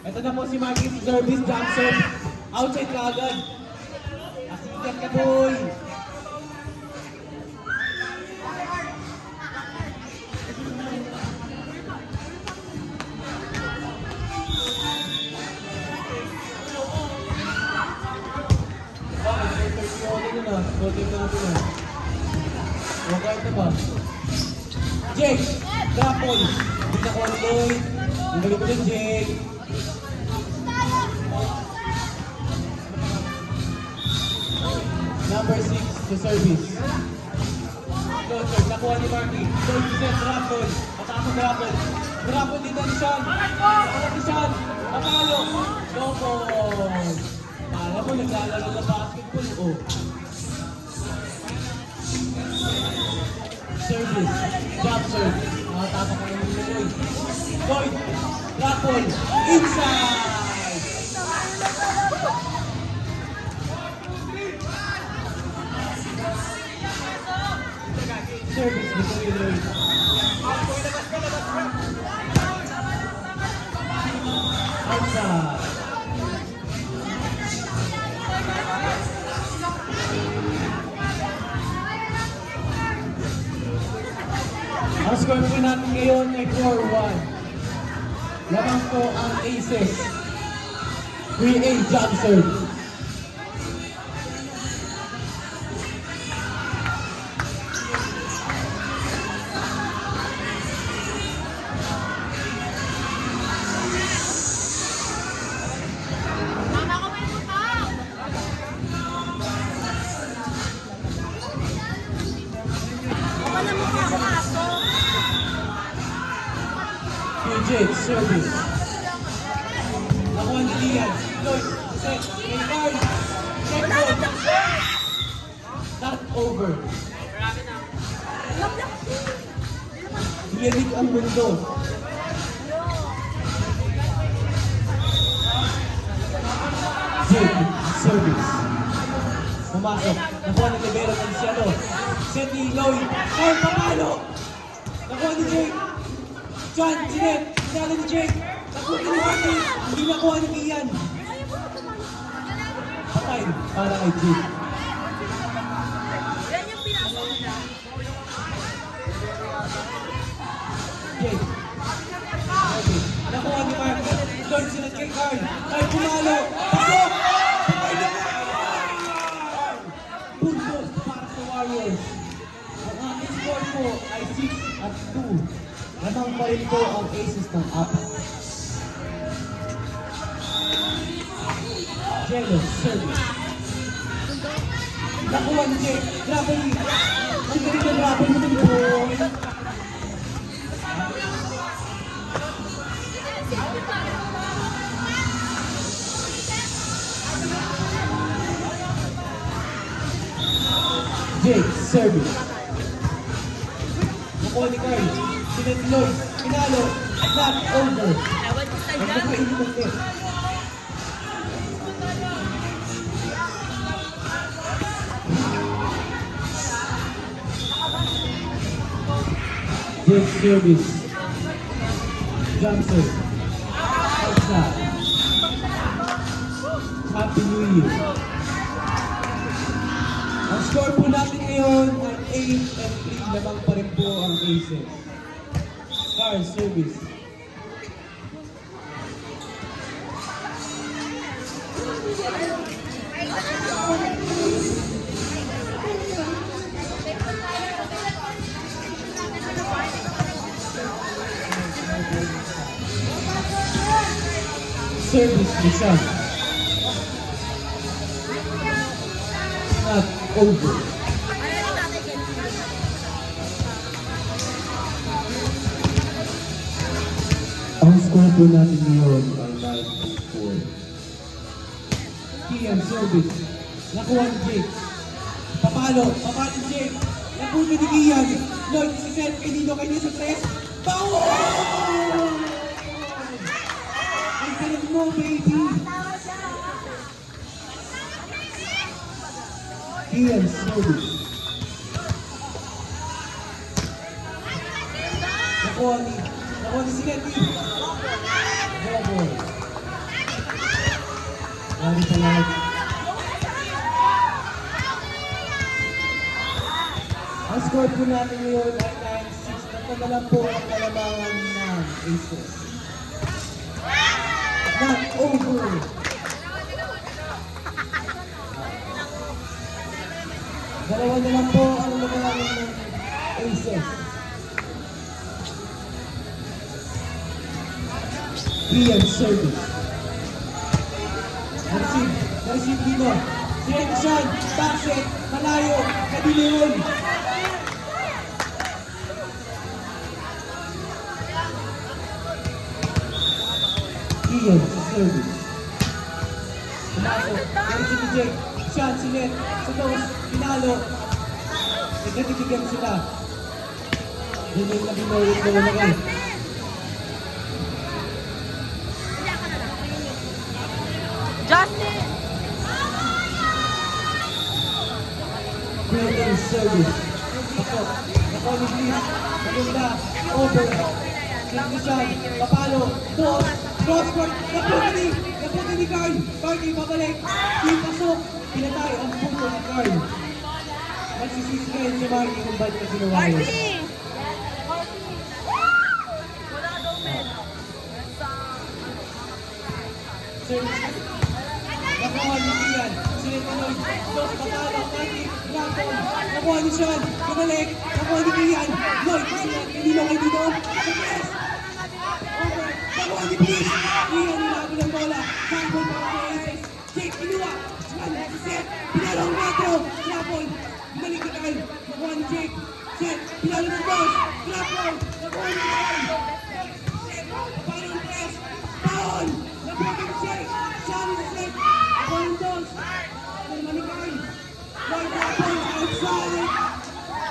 Ito na po si Marquis Service Johnson. Outside ka agad. Asikat ka boy. Voting na natin na. Okay ito ba? Jake! Drapol! Hindi na ko ano doon. Ang galing ko din, Jake. Number 6 sa service. Closer, nakuha ni Marky. Third set, Drapol. Mataas ang Drapol. Drapol din na ni Sean. Ako ni Sean. Matalo. Double. Alam mo, naglalaro na basketball. Oh. Service, jump serve. Nakatapak ka naman ni Lloyd. Lloyd, Drapol, inside! Service, dito ni Lloyd. Outside. Ang score po natin ngayon ay 4-1. Lamang po ang aces. 3A jump serve. Jake, service. Nakuha ni Lian. Lloyd, set. May card. Check out. Start over. Iyanig ang mundo. Jake, service. Pumasok. Nakuha ni Libero Feliciano. Set ni Lloyd. Ay, papalo! Nakuha ni Jake. John, Jeanette, sinalo ni Jake. Nakuha ni Marty. Hindi nakuha ni Ian. Patay para kay Jake. Jake. Okay. Nakuha ni Marty. John, Jeanette kay Carl. Carl pumalo. Pasok! Patay na Carl! Puntos para sa Warriors. Ang ating score po ay 6-2. Lamang pa rin po ang aces ng apat. Jello, service. Nakuha ni Jake. Grabe. Ang galing na grabe mo din po. Jake, service. Nakuha ni Carl. Sinet Lloyd, pinalo, not over. Ang nakainin ng net. Jake service. Johnson. Outside. Happy New Year. Ang score po natin ngayon ay 8-3. Lamang pa rin po ang aces. Car service. Service Lisa. Not over. Ang score po natin ngayon ay 9-4. Kian service. Nakuha ni Jake. Papalo ni Jake. Nakuha ni Kian. Lloyd, si Seth, kay Nino, kay Nino sa 3. Bawal! Ang galing mo, baby! Kian service. Nakuha ni Sineti. Double. Maraming salamat. Ang score po natin ngayon ay 9-6. Tatanda lang po ang kalamangan ng Aces. Not over. Dalawa na lang po ang kalamangan ng Aces. Ian service. Na-receive dito. Siya, Sean, backset, malayo, kadilingon. Ian service. Pumasok, na-receive ni Jake. Sean, sinet, sa toes, pinalo. Nagkatitigan sila. Yun yung nabinoy na malagay. Justin! Creating service. Ako, ni please. Maganda. Over. Signisan. Papalo. Toss. Cross-court. Napunta ni Carl. Carl, babalik. Yung pasok. Pinatay ang punto ni Carl. Magsisisigayin si Marky kung ba't na ginawa yun. Marty! Wala daw medal. Service. Nakuha ni Ian. Sila Tanoy. Dos, Patalo. Marky. Rapon. Nakuha ni Sean. Kabalik. Nakuha ni Ian. Lloyd. Hindi lang kayo dito. Success. Over. Nakuha ni Please. Ian nilaban ng bola. Rapon para sa Aces. Jake. Inuwa. Sean. Set. Pinalo ang metro. Rapon. Balik ni Carl. Nakuha ni Jake. Set. Pinalo ng Dos. Rapon. Nakuha ni Carl. Set. Paano ang press? Down. Nakuha ni Jake. Sean is set. Nakuha ng Dos. Nakuha ni Carl. Lloyd Rapon. Outside.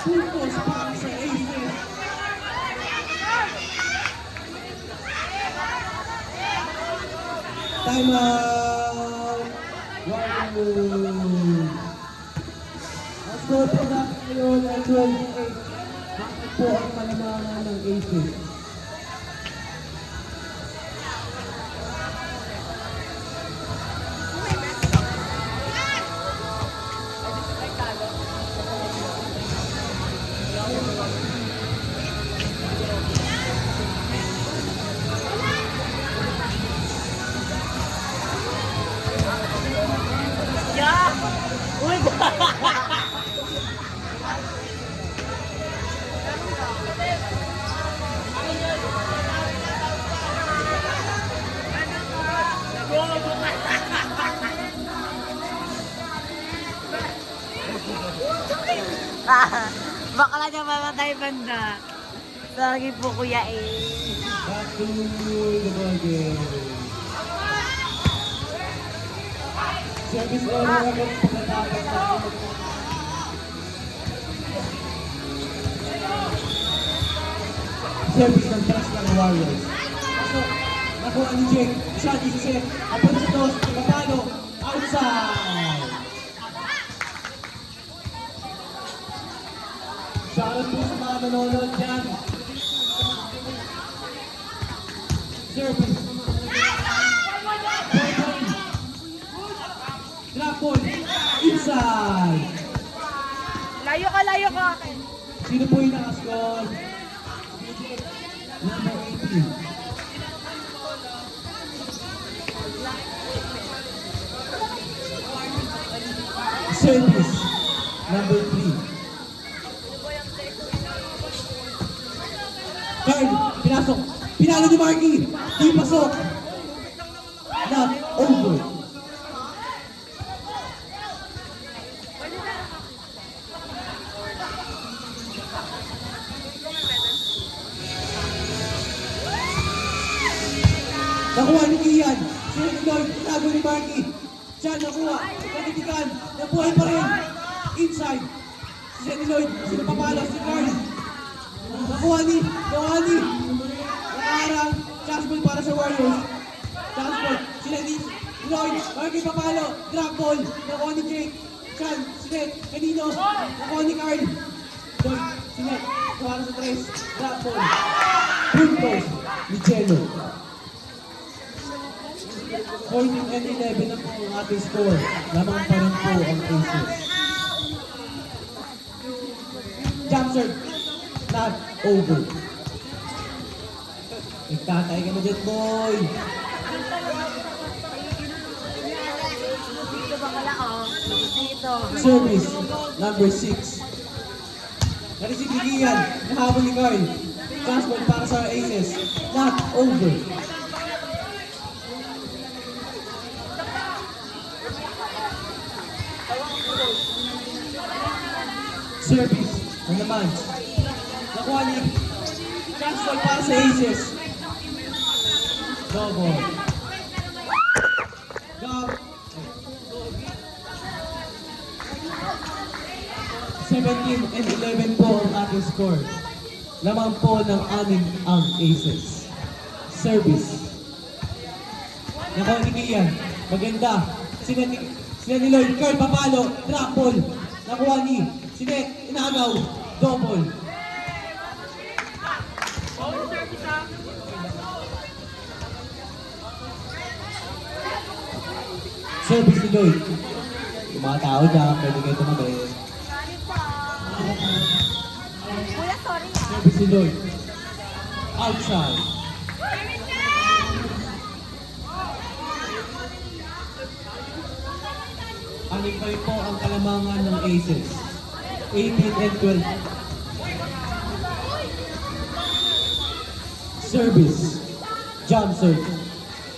Puntos para sa Aces. Time out! Wow! Ang score po natin ngayon ay 28. Bakit po ang kalamangan ng Aces? Yeah! Uy! Bakla niya mamatay banda. Lagi po kuya eh. Back to the ball game. Service order ako pagkatapos natin. Service ng press ng Warriors. Pasok. Nakuha ni Jake. Shot is set. Apon sa Dos. Papalo. Outside. Shoutout po sa mga nanonood dyan. Service. Drop ball. Inside. Layo ka akin. Sino po yung nakascore? Number 18. Service. Number 3. Card. Pinasok. Pinalo ni Marky. Di pasok. Not over. Nakuha ni Ian. Sino ni Lloyd? Tinago ni Marky. Diyan nakuha. Nagtitikan. Nabuhay pa rin. Inside. Sino ni Lloyd? Sino papalo? Si Carl. Nakuha ni. Nakaharang. Chance ball para sa Warriors. Chance ball. Sila ni Lloyd. Marky papalo. Drop ball. Nakuha ni Jake. Chan. Sinet. Kanino. Nakuha ni Carl. Lloyd. Sinet. Nakuha sa tres. Drop ball. Puntos. Ni Jello. 14 and 11 na po ang ating score. Lamang pa rin po ang aces. Jump serve. Not over. Nagtatay ka na dyan, boy. Dito ba kala, oh? Dito. Service, number 6. Narisig ni Gian, nahabol ni Carl. Transport para sa aces. Not over. Service, ano naman? Nakuha ni transport para sa aces. Double. Gab. 17 and 11 po ang ating score. Lamang po ng anim ang aces. Service. Nakuha ni Kian. Maganda. Sina ni Lloyd. Carl papalo. Drop ball. Nakuha ni Sinet. Inagaw. Double. Service ni Lloyd. Yung mga tao dyan, pwede kayo tumabi. Kuya, sorry ah. Service ni Lloyd. Outside. Anim pa rin po ang kalamangan ng aces. 18 and 12. Service. Jump serve.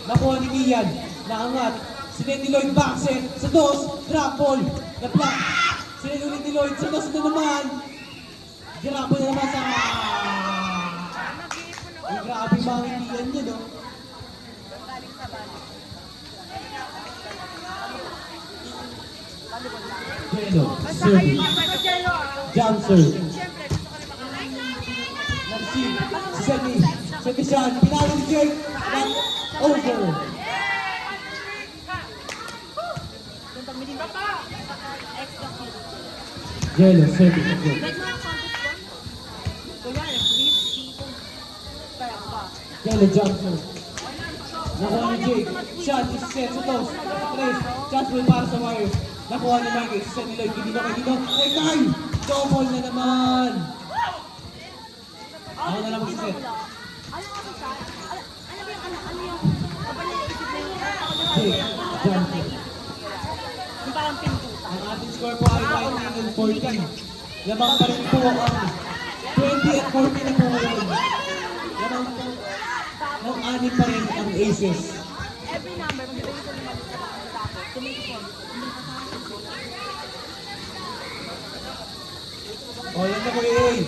Nakuha ni Kian. Naangat. Sinet ni Lloyd back set. Sa dos. Drop ball. Na-block. Sinet ulit ni Lloyd. Sa dos na naman. Drop ball na naman sa... Ay, grabe mga Kian niya, no? Jello. Service. Jump serve. Nareceive. Si Seti. Seti Sean. Pinalo ni Jake. Over. Jello. Service. Jello. Jump serve. Nakuha ni Jake. Shot. Si Seth sa toes. Tres. Chance ball para sa wire. Nakuha ni Michael. Si Seth ni Lloyd. Hindi na kayo dito. Hey, Carl! Double na naman. Ako na lang mag-set. Ano nga ba siya? Ano ba yung ano yung kapag naiisip na yung Jake. Jump serve. yung parang pintuta. Ang ating score po ay 19 and 14. Lamang pa rin po ang 20 and 14 na po ngayon. Lamang po ng anin pa rin ang aces. Every number, mag-ibig ko naman sa mga tapos. Tumikon. O, yan na po eh.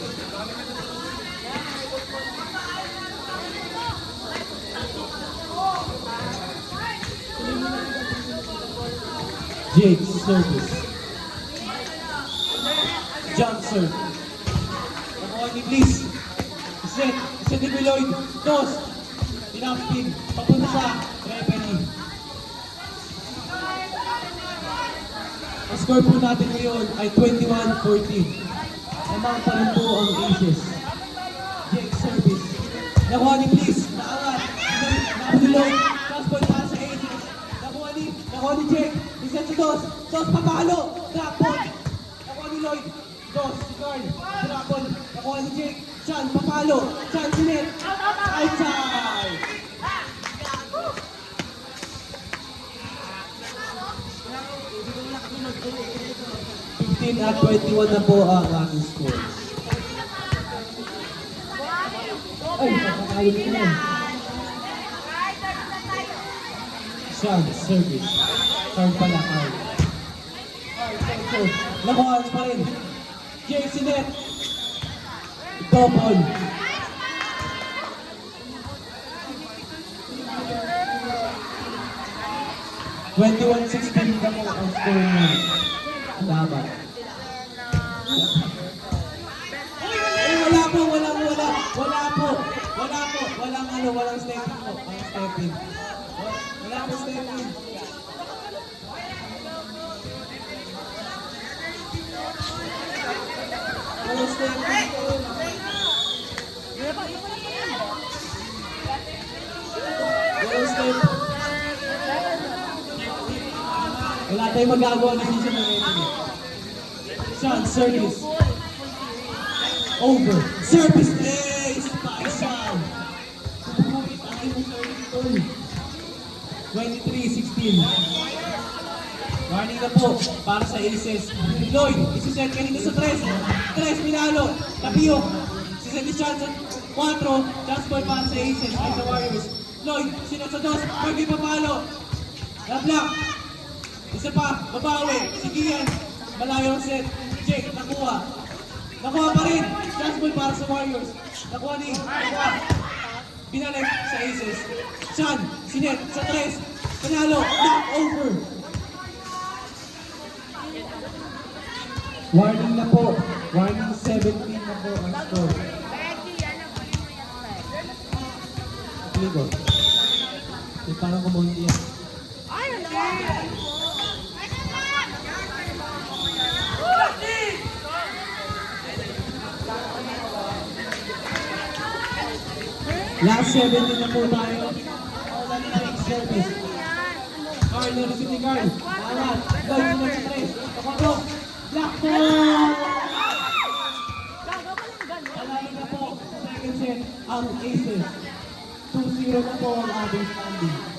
Jake, service. Jump serve. Nakuha ni Bliss. Set ni Lloyd. Dos. Pinapin. Papunta sa referee. Ang score po natin ngayon ay 21-14. Lamang pa rin po ang aces. Jake, service. Nakuha ni Bliss. Naangat. Nakuha ni Lloyd. Transport para sa aces. Nakuha ni Jake. Isa si Dos. Dos papalo. Drop ball. Nakuha ni Lloyd. Dos si Carl. Drop ball. Nakuha ni Jake. Chan papalo. Chan sinet. Outside. At 21 na po ang aking score. Ay, nakakalo ko na. Sean, service. Carl pala, Carl. Carl. Nakuha pa rin. Jake Sinet. Double. (21-16) na po ang score niya. Laban. Walang stepping po. Walang stepping. Wala po stepping. Walang stepping po. Walang stepping. Wala tayong magagawa na season na rin. Sean, service. Over. Service ace by Sean. Subukulit ang iyong service tol. 23-16. Warning na po para sa aces. Lloyd, isiset kanina sa 3. 3, Minalo. Tapiyok. Isiset ni Sean sa 4. Chance point para sa aces. Ay sa Warriors. Lloyd, sinet sa 2. Pwede papalo. Nablock. Isa pa, babawi. Sige yan. Malayo ang set. Jake, nakuha. Nakuha pa rin. Chance point para sa Warriors. Nakuha ni. Nakuha. Binalik sa aces. Sean, sinet sa 3. Panalo. Knock over. Warning na po. Warning 17 na po ang score. Ligo. Yung parang kumunti yan. Last 17 na po tayo. Wala na yung service. Carl, na-receive ni Carl. Angat. Lloyd, sunod sa 3. Kapagos. Black ball! Alalo na po sa second set ang aces. 2-0 na po ang ating standing.